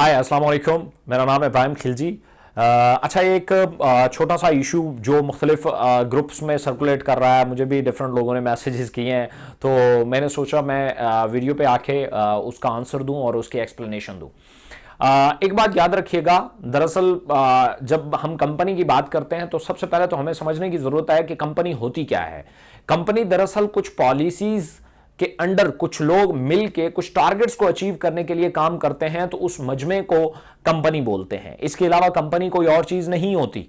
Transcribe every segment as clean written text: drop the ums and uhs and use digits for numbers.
हाय अस्सलाम वालेकुम, मेरा नाम है इब्राहिम खिलजी। अच्छा, एक छोटा सा इशू जो मुख्तलिफ ग्रुप्स में सर्कुलेट कर रहा है, मुझे भी डिफरेंट लोगों ने मैसेजेस किए हैं, तो मैंने सोचा मैं वीडियो पे आके उसका आंसर दूं और उसकी एक्सप्लेनेशन दूं। एक बात याद रखिएगा, दरअसल जब हम कंपनी की बात करते हैं तो सबसे पहले तो हमें समझने की ज़रूरत है कि कंपनी होती क्या है। कंपनी दरअसल कुछ पॉलिसीज़ के अंडर कुछ लोग मिलके कुछ टारगेट्स को अचीव करने के लिए काम करते हैं, तो उस मजमे को कंपनी बोलते हैं। इसके अलावा कंपनी कोई और चीज नहीं होती।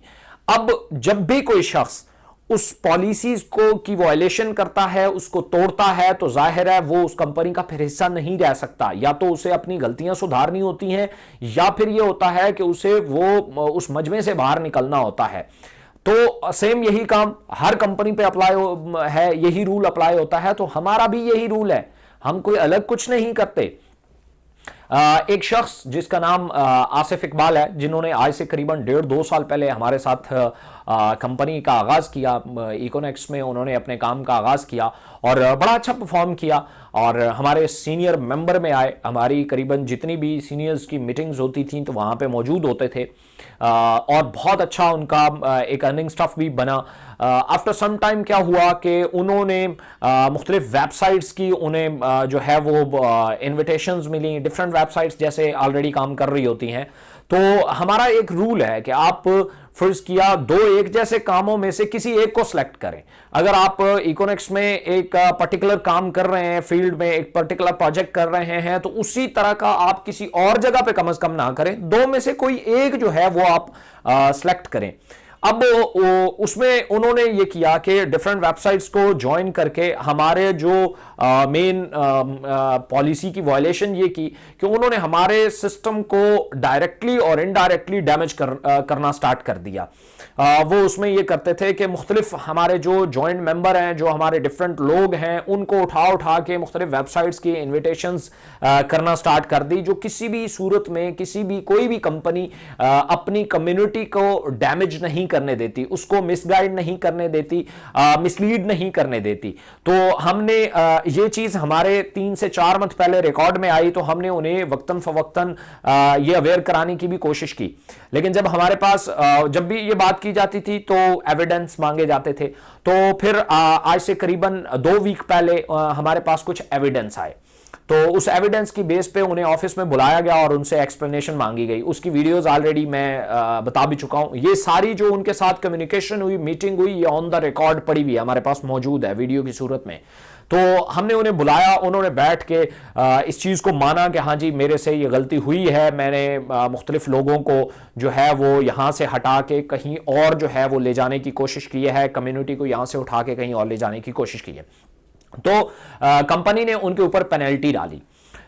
अब जब भी कोई शख्स उस पॉलिसीज को की वायलेशन करता है, उसको तोड़ता है, तो जाहिर है वो उस कंपनी का फिर हिस्सा नहीं रह सकता। या तो उसे अपनी गलतियां सुधारनी होती हैं, या फिर यह होता है कि उसे वो उस मजमे से बाहर निकलना होता है। तो सेम यही काम हर कंपनी पे अप्लाई है, यही रूल अप्लाई होता है, तो हमारा भी यही रूल है, हम कोई अलग कुछ नहीं करते। एक शख्स जिसका नाम आसिफ इकबाल है, जिन्होंने आज से करीबन 1.5-2 साल पहले हमारे साथ कंपनी का आगाज किया, इकोनेक्स में उन्होंने अपने काम का आगाज किया और बड़ा अच्छा परफॉर्म किया और हमारे सीनियर मेंबर में आए। हमारी करीबन जितनी भी सीनियर्स की मीटिंग्स होती थी तो वहाँ पे मौजूद होते थे और बहुत अच्छा उनका एक अर्निंग स्टफ भी बना। आफ्टर सम टाइम क्या हुआ कि उन्होंने मुख्तलिफ वेबसाइट्स की उन्हें जो है वो इन्विटेशंस मिली, डिफरेंट वेबसाइट्स जैसे ऑलरेडी काम कर रही होती हैं। तो हमारा एक रूल है कि आप फर्ज किया 2 एक जैसे कामों में से किसी एक को सिलेक्ट करें। अगर आप इकोनेक्स में एक पर्टिकुलर काम कर रहे हैं, फील्ड में एक पर्टिकुलर प्रोजेक्ट कर रहे हैं, तो उसी तरह का आप किसी और जगह पे कम से कम ना करें, 2 में से कोई एक जो है वो आप सिलेक्ट करें। अब उसमें उन्होंने ये किया कि डिफरेंट वेबसाइट्स को ज्वाइन करके हमारे जो मेन पॉलिसी की वायलेशन ये की कि उन्होंने हमारे सिस्टम को डायरेक्टली और इनडायरेक्टली डैमेज करना स्टार्ट कर दिया। वो उसमें ये करते थे कि मुख्तलिफ हमारे जो जॉइंट मेंबर हैं, जो हमारे डिफरेंट लोग हैं, उनको उठा के मुख्तलिफ वेबसाइट्स की इन्विटेशंस करना स्टार्ट कर दी, जो किसी भी सूरत में कोई भी कंपनी अपनी कम्युनिटी को डैमेज नहीं करने देती, उसको मिसगाइड नहीं करने देती, मिसलीड नहीं करने देती। तो हमने ये चीज हमारे 3 से 4 मंथ पहले रिकॉर्ड में आई, तो हमने उन्हें वक्तन फवक्तन ये अवेयर कराने की भी कोशिश की। लेकिन जब हमारे पास जब भी ये बात की जाती थी तो एविडेंस मांगे जाते थे। तो फिर आज से करीबन 2 वीक पहले हमारे पास कुछ एविडेंस आए, तो उस एविडेंस की बेस पे उन्हें ऑफिस में बुलाया गया और उनसे एक्सप्लेनेशन मांगी गई। उसकी वीडियोस ऑलरेडी मैं बता भी चुका हूं। ये सारी जो उनके साथ कम्युनिकेशन हुई, मीटिंग हुई, ये ऑन द रिकॉर्ड पड़ी हुई हमारे पास मौजूद है वीडियो की सूरत में। तो हमने उन्हें बुलाया, उन्होंने बैठ के इस चीज़ को माना कि हाँ जी मेरे से ये गलती हुई है, मैंने मुख्तलिफ लोगों को जो है वो यहाँ से हटा के कहीं और जो है वो ले जाने की कोशिश की है, कम्युनिटी को यहाँ से उठा के कहीं और ले जाने की कोशिश की है। तो कंपनी ने उनके ऊपर पेनल्टी डाली।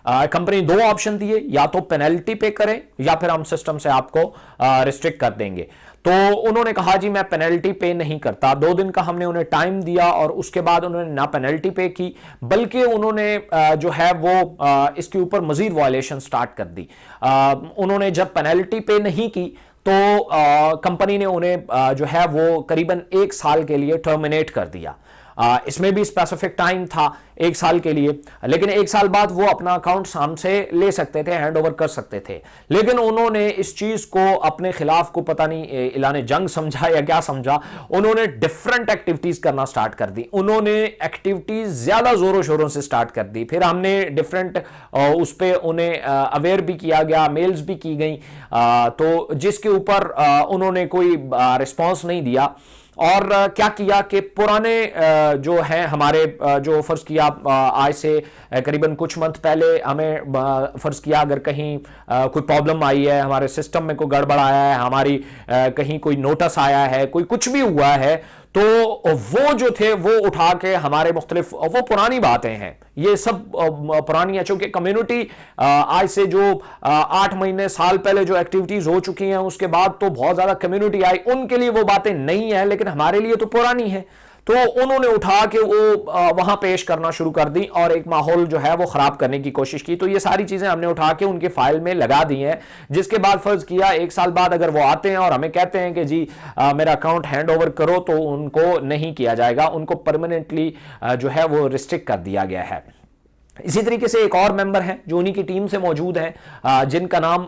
कंपनी 2 ऑप्शन दिए, या तो पेनल्टी पे करें या फिर हम सिस्टम से आपको रिस्ट्रिक्ट कर देंगे। तो उन्होंने कहा जी मैं पेनल्टी पे नहीं करता। 2 दिन का हमने उन्हें टाइम दिया और उसके बाद उन्होंने ना पेनल्टी पे की, बल्कि उन्होंने जो है वो इसके ऊपर मजीद वायलेशन स्टार्ट कर दी। उन्होंने जब पेनल्टी पे नहीं की तो कंपनी ने उन्हें जो है वो करीबन 1 साल के लिए टर्मिनेट कर दिया। इसमें भी स्पेसिफिक टाइम था 1 साल के लिए, लेकिन 1 साल बाद वो अपना अकाउंट हमसे ले सकते थे, हैंड ओवर कर सकते थे। लेकिन उन्होंने इस चीज को अपने खिलाफ को पता नहीं ऐलान जंग समझा या क्या समझा, उन्होंने डिफरेंट एक्टिविटीज करना स्टार्ट कर दी। उन्होंने एक्टिविटीज ज्यादा जोरों शोरों से स्टार्ट कर दी। फिर हमने डिफरेंट उस पर उन्हें अवेयर भी किया गया, मेल्स भी की गई, तो जिसके ऊपर उन्होंने कोई रिस्पॉन्स नहीं दिया। और क्या किया कि पुराने जो हैं हमारे जो फर्ज किया आज से करीबन कुछ मंथ पहले हमें फर्ज किया अगर कहीं कोई प्रॉब्लम आई है, हमारे सिस्टम में कोई गड़बड़ आया है, हमारी कहीं कोई नोटिस आया है, कोई कुछ भी हुआ है, तो वो जो थे वो उठा के हमारे मुख्तलिफ, वो पुरानी बातें हैं, ये सब पुरानी है। चूंकि कम्युनिटी आज से जो 8 महीने साल पहले जो एक्टिविटीज हो चुकी हैं, उसके बाद तो बहुत ज्यादा कम्युनिटी आई, उनके लिए वो बातें नहीं है, लेकिन हमारे लिए तो पुरानी है। तो उन्होंने उठा के वो वहां पेश करना शुरू कर दी और एक माहौल जो है वो खराब करने की कोशिश की। तो ये सारी चीजें हमने उठा के उनके फाइल में लगा दी हैं, जिसके बाद फर्ज किया 1 साल बाद अगर वो आते हैं और हमें कहते हैं कि जी मेरा अकाउंट हैंड ओवर करो, तो उनको नहीं किया जाएगा, उनको परमानेंटली जो है वो रिस्ट्रिक्ट कर दिया गया है। इसी तरीके से एक और मेंबर हैं जो उन्हीं की टीम से मौजूद हैं, जिनका नाम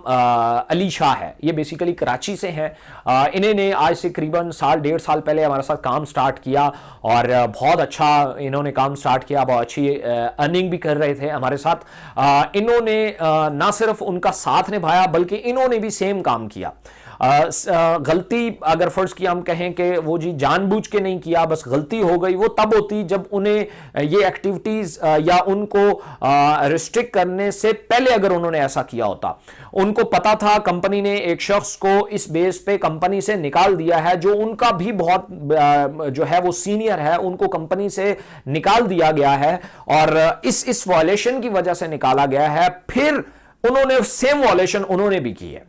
अली शाह है। ये बेसिकली कराची से हैं। इन्होंने आज से करीबन साल 1.5 साल पहले हमारे साथ काम स्टार्ट किया और बहुत अच्छा इन्होंने काम स्टार्ट किया, बहुत अच्छी अर्निंग भी कर रहे थे हमारे साथ। इन्होंने ना सिर्फ उनका साथ निभाया बल्कि इन्होंने भी सेम काम किया। गलती अगर फर्ज की हम कहें कि वो जी जानबूझ के नहीं किया, बस गलती हो गई, वो तब होती जब उन्हें ये एक्टिविटीज या उनको रिस्ट्रिक्ट करने से पहले अगर उन्होंने ऐसा किया होता। उनको पता था कंपनी ने एक शख्स को इस बेस पे कंपनी से निकाल दिया है जो उनका भी बहुत जो है वो सीनियर है, उनको कंपनी से निकाल दिया गया है और इस वायलेशन की वजह से निकाला गया है। फिर उन्होंने सेम वायलेशन उन्होंने भी की है,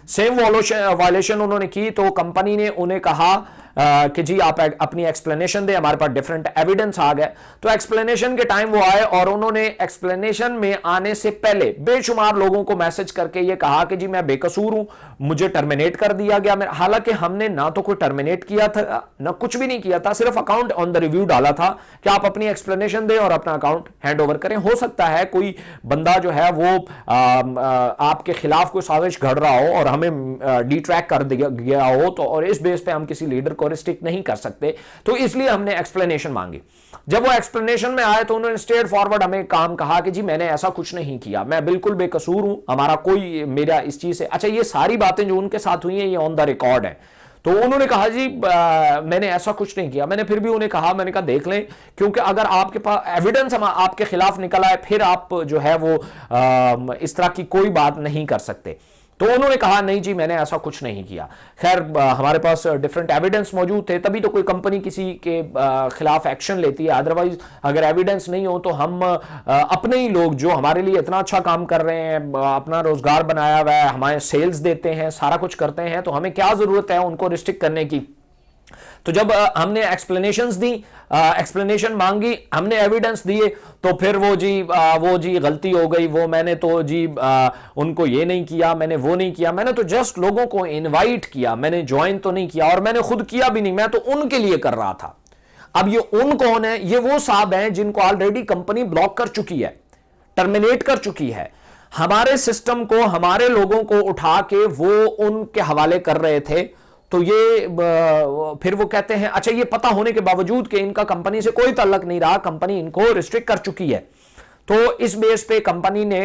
सेम वायलेशन उन्होंने की, तो कंपनी ने उन्हें कहा कि जी आप अपनी एक्सप्लेनेशन दें, हमारे पास डिफरेंट एविडेंस आ गए। तो एक्सप्लेनेशन के टाइम वो आए और उन्होंने एक्सप्लेनेशन में आने से पहले बेशुमार लोगों को मैसेज करके ये कहा कि जी मैं बेकसूर हूं, मुझे टर्मिनेट कर दिया गया। हालांकि हमने ना तो कोई टर्मिनेट किया था ना कुछ भी नहीं किया था, सिर्फ अकाउंट ऑन द रिव्यू डाला था कि आप अपनी एक्सप्लेनेशन दें और अपना अकाउंट हैंड ओवर करें। हो सकता है कोई बंदा जो है वो आपके खिलाफ कोई साजिश घड़ रहा हो और हमें डिट्रैक कर दिया गया हो, तो और इस बेस पे हम किसी लीडर को रिस्ट्रिक्ट नहीं कर सकते, तो इसलिए हमने एक्सप्लेनेशन मांगी। जब वो एक्सप्लेनेशन में आए तो उन्होंने स्ट्रेट फॉरवर्ड हमें काम कहा कि जी मैंने ऐसा कुछ नहीं किया, मैं बिल्कुल बेकसूर हूं, हमारा कोई मेरा इस चीज से। अच्छा, ये सारी बातें जो उनके साथ हुई हैं ये ऑन द रिकॉर्ड है। तो उन्होंने कहा जी मैंने ऐसा कुछ नहीं किया। मैंने फिर भी उन्हें कहा, मैंने कहा देख लें, क्योंकि अगर आपके पास एविडेंस आपके खिलाफ निकल आए फिर आप जो है वो इस तरह की कोई बात नहीं कर सकते। तो उन्होंने कहा नहीं जी मैंने ऐसा कुछ नहीं किया। खैर हमारे पास डिफरेंट एविडेंस मौजूद थे, तभी तो कोई कंपनी किसी के खिलाफ एक्शन लेती है। अदरवाइज अगर एविडेंस नहीं हो तो हम अपने ही लोग जो हमारे लिए इतना अच्छा काम कर रहे हैं, अपना रोजगार बनाया हुआ है, हमारे सेल्स देते हैं, सारा कुछ करते हैं, तो हमें क्या जरूरत है उनको रिस्ट्रिक्ट करने की। तो जब हमने एक्सप्लेनेशंस दी, एक्सप्लेनेशन मांगी, हमने एविडेंस दिए, तो फिर वो जी गलती हो गई, वो मैंने तो जी उनको ये नहीं किया, मैंने वो नहीं किया, मैंने तो जस्ट लोगों को इनवाइट किया, मैंने ज्वाइन तो नहीं किया और मैंने खुद किया भी नहीं, मैं तो उनके लिए कर रहा था। अब ये उन कौन है? ये वो साहब हैं जिनको ऑलरेडी कंपनी ब्लॉक कर चुकी है, टर्मिनेट कर चुकी है। हमारे सिस्टम को, हमारे लोगों को उठा के वो उनके हवाले कर रहे थे। तो ये फिर वो कहते हैं, अच्छा ये पता होने के बावजूद कि इनका कंपनी से कोई ताल्लुक नहीं रहा, कंपनी इनको रिस्ट्रिक्ट कर चुकी है। तो इस बेस पे कंपनी ने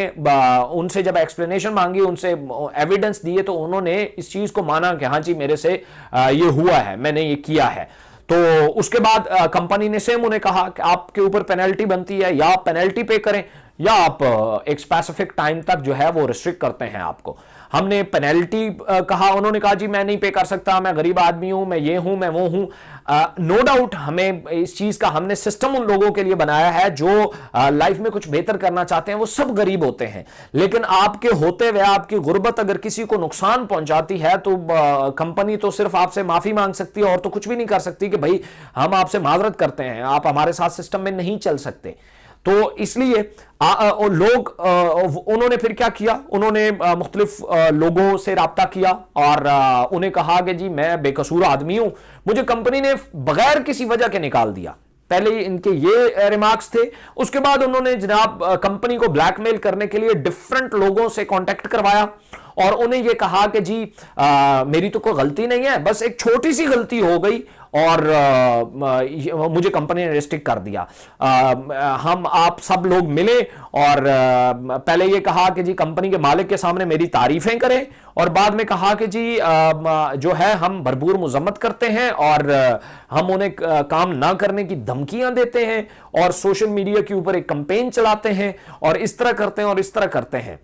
उनसे जब एक्सप्लेनेशन मांगी, उनसे एविडेंस दिए, तो उन्होंने इस चीज को माना कि हाँ जी मेरे से ये हुआ है, मैंने ये किया है। तो उसके बाद कंपनी ने सेम उन्हें कहा कि आपके ऊपर पेनल्टी बनती है, या आप पेनल्टी पे करें या आप एक स्पेसिफिक टाइम तक जो है वो रिस्ट्रिक्ट करते हैं आपको। हमने पेनल्टी कहा, उन्होंने कहा जी मैं नहीं पे कर सकता, मैं गरीब आदमी हूं, मैं ये हूं, मैं वो हूं। नो डाउट हमें इस चीज का, हमने सिस्टम उन लोगों के लिए बनाया है जो लाइफ में कुछ बेहतर करना चाहते हैं, वो सब गरीब होते हैं। लेकिन आपके होते हुए आपकी गुर्बत अगर किसी को नुकसान पहुंचाती है तो कंपनी तो सिर्फ आपसे माफी मांग सकती है और तो कुछ भी नहीं कर सकती कि भाई हम आपसे माजरत करते हैं, आप हमारे साथ सिस्टम में नहीं चल सकते। तो इसलिए लोग उन्होंने फिर क्या किया, उन्होंने मुख्तलिफ लोगों से राब्ता किया और उन्हें कहा कि जी मैं बेकसूर आदमी हूं, मुझे कंपनी ने बगैर किसी वजह के निकाल दिया। पहले इनके ये रिमार्क्स थे। उसके बाद उन्होंने जनाब कंपनी को ब्लैकमेल करने के लिए डिफरेंट लोगों से कांटेक्ट करवाया और उन्हें यह कहा कि जी मेरी तो कोई गलती नहीं है, बस एक छोटी सी गलती हो गई और मुझे कंपनी ने रिस्ट्रिक्ट कर दिया। हम आप सब लोग मिले और पहले ये कहा कि जी कंपनी के मालिक के सामने मेरी तारीफें करें और बाद में कहा कि जी जो है हम भरपूर मजम्मत करते हैं और हम उन्हें काम ना करने की धमकियां देते हैं और सोशल मीडिया के ऊपर एक कैंपेन चलाते हैं और इस तरह करते हैं और इस तरह करते हैं।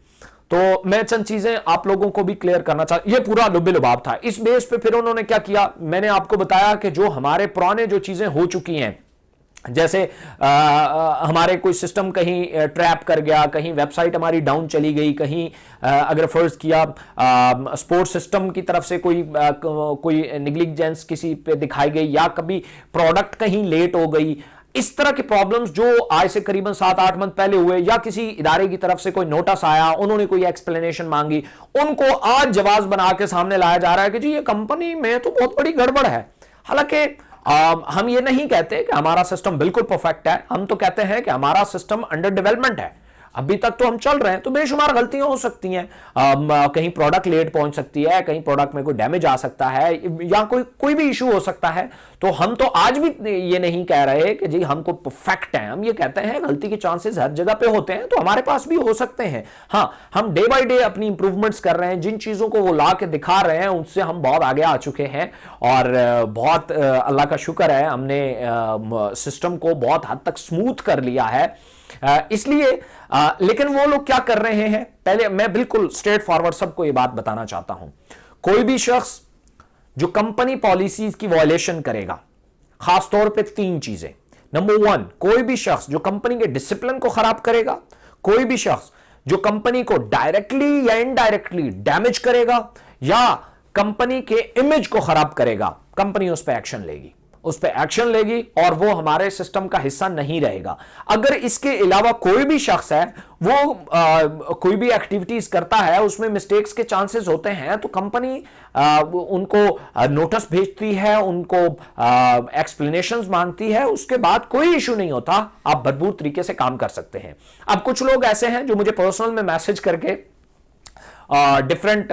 तो मैं चंद चीजें आप लोगों को भी क्लियर करना चाहता, ये पूरा लुबे-लुबाब था। इस बेस पे फिर उन्होंने क्या किया, मैंने आपको बताया कि जो हमारे पुराने जो चीजें हो चुकी हैं, जैसे हमारे कोई सिस्टम कहीं ट्रैप कर गया, कहीं वेबसाइट हमारी डाउन चली गई, कहीं अगर फर्ज किया स्पोर्ट्स सिस्टम की तरफ से कोई निग्लिजेंस किसी पे दिखाई गई या कभी प्रोडक्ट कहीं लेट हो गई, इस तरह की प्रॉब्लम्स जो आज से करीबन 7-8 मंथ पहले हुए, या किसी इदारे की तरफ से कोई नोटिस आया, उन्होंने कोई एक्सप्लेनेशन मांगी, उनको आज जवाब बना के सामने लाया जा रहा है कि जी ये कंपनी में तो बहुत बड़ी गड़बड़ है। हालांकि हम ये नहीं कहते कि हमारा सिस्टम बिल्कुल परफेक्ट है, हम तो कहते हैं कि हमारा सिस्टम अंडर डेवलपमेंट है, अभी तक तो हम चल रहे हैं, तो बेशुमार गलतियां हो सकती हैं। कहीं प्रोडक्ट लेट पहुंच सकती है, कहीं प्रोडक्ट में कोई डैमेज आ सकता है, या कोई भी इशू हो सकता है। तो हम तो आज भी ये नहीं कह रहे कि जी हमको परफेक्ट है, हम ये कहते हैं गलती के चांसेस हर जगह पे होते हैं, तो हमारे पास भी हो सकते हैं। हाँ, हम डे बाय डे अपनी इंप्रूवमेंट्स कर रहे हैं, जिन चीजों को वो ला के दिखा रहे हैं उससे हम बहुत आगे आ चुके हैं, और बहुत अल्लाह का शुक्र है हमने सिस्टम को बहुत हद तक स्मूथ कर लिया है। इसलिए लेकिन वो लोग क्या कर रहे हैं, पहले मैं बिल्कुल स्ट्रेट फॉरवर्ड सबको ये बात बताना चाहता हूं। कोई भी शख्स जो कंपनी पॉलिसीज की वायलेशन करेगा, खासतौर पे 3 चीजें। नंबर 1, कोई भी शख्स जो कंपनी के डिसिप्लिन को खराब करेगा, कोई भी शख्स जो कंपनी को डायरेक्टली या इनडायरेक्टली डैमेज करेगा, या कंपनी के इमेज को खराब करेगा, कंपनी उस पर एक्शन लेगी, उस पर एक्शन लेगी और वो हमारे सिस्टम का हिस्सा नहीं रहेगा। अगर इसके अलावा कोई भी शख्स है वो कोई भी एक्टिविटीज करता है, उसमें मिस्टेक्स के चांसेस होते हैं, तो कंपनी उनको नोटिस भेजती है, उनको एक्सप्लेनेशंस मांगती है, उसके बाद कोई इशू नहीं होता, आप भरपूर तरीके से काम कर सकते हैं। अब कुछ लोग ऐसे हैं जो मुझे पर्सनल में मैसेज करके डिफरेंट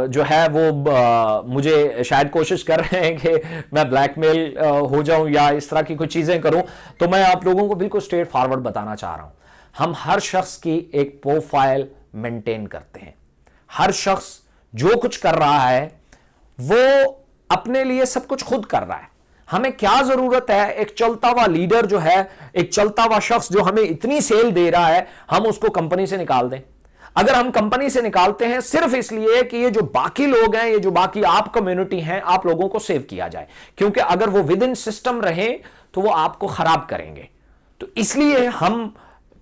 जो है वो मुझे शायद कोशिश कर रहे हैं कि मैं ब्लैकमेल हो जाऊं या इस तरह की कुछ चीजें करूं। तो मैं आप लोगों को बिल्कुल स्ट्रेट फॉरवर्ड बताना चाह रहा हूं, हम हर शख्स की एक प्रोफाइल मेंटेन करते हैं। हर शख्स जो कुछ कर रहा है वो अपने लिए सब कुछ खुद कर रहा है। हमें क्या जरूरत है, एक चलता हुआ लीडर जो है, एक चलता हुआ शख्स जो हमें इतनी सेल दे रहा है, हम उसको कंपनी से निकाल दें। अगर हम कंपनी से निकालते हैं सिर्फ इसलिए कि ये जो बाकी लोग हैं, ये जो बाकी आप कम्युनिटी हैं, आप लोगों को सेव किया जाए, क्योंकि अगर वो विद इन सिस्टम रहे तो वो आपको खराब करेंगे, तो इसलिए हम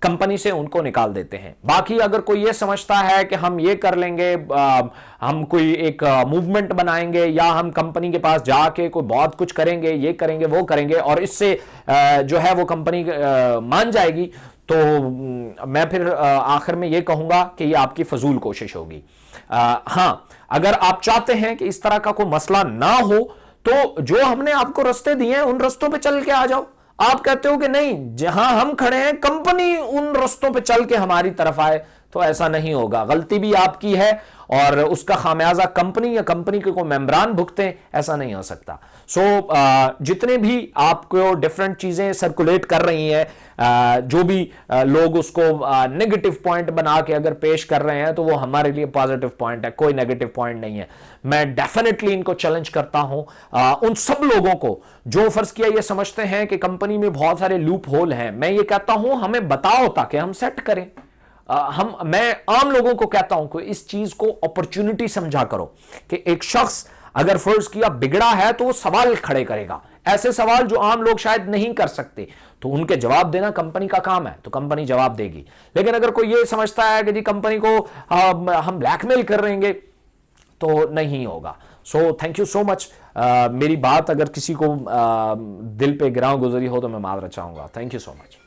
कंपनी से उनको निकाल देते हैं। बाकी अगर कोई ये समझता है कि हम ये कर लेंगे, हम कोई एक मूवमेंट बनाएंगे, या हम कंपनी के पास जाके कोई बहुत कुछ करेंगे, ये करेंगे वो करेंगे, और इससे जो है वो कंपनी मान जाएगी, तो मैं फिर आखिर में ये कहूंगा कि ये आपकी फजूल कोशिश होगी। हां, अगर आप चाहते हैं कि इस तरह का कोई मसला ना हो, तो जो हमने आपको रास्ते दिए हैं उन रास्तों पे चल के आ जाओ। आप कहते हो कि नहीं, जहां हम खड़े हैं कंपनी उन रास्तों पे चल के हमारी तरफ आए, तो ऐसा नहीं होगा। गलती भी आपकी है और उसका खामियाजा कंपनी या कंपनी के कोई मेंबरान भुगते, ऐसा नहीं हो सकता। सो जितने भी आपको डिफरेंट चीजें सर्कुलेट कर रही हैं, जो भी लोग उसको नेगेटिव पॉइंट बना के अगर पेश कर रहे हैं, तो वो हमारे लिए पॉजिटिव पॉइंट है, कोई नेगेटिव पॉइंट नहीं है। मैं डेफिनेटली इनको चैलेंज करता हूं, उन सब लोगों को जो फर्ज किया ये समझते हैं कि कंपनी में बहुत सारे लूप होल हैं। मैं ये कहता हूं हमें बताओ ताकि हम सेट करें। मैं आम लोगों को कहता हूं कि इस चीज को अपॉर्चुनिटी समझा करो कि एक शख्स अगर फर्ज किया बिगड़ा है तो वो सवाल खड़े करेगा, ऐसे सवाल जो आम लोग शायद नहीं कर सकते, तो उनके जवाब देना कंपनी का काम है, तो कंपनी जवाब देगी। लेकिन अगर कोई ये समझता है कि जी कंपनी को हम ब्लैकमेल कर रहेंगे, तो नहीं होगा। So thank you so much. मेरी बात अगर किसी को दिल पे गिराव गुजरी हो तो मैं माजरत चाहूंगा। Thank you so much.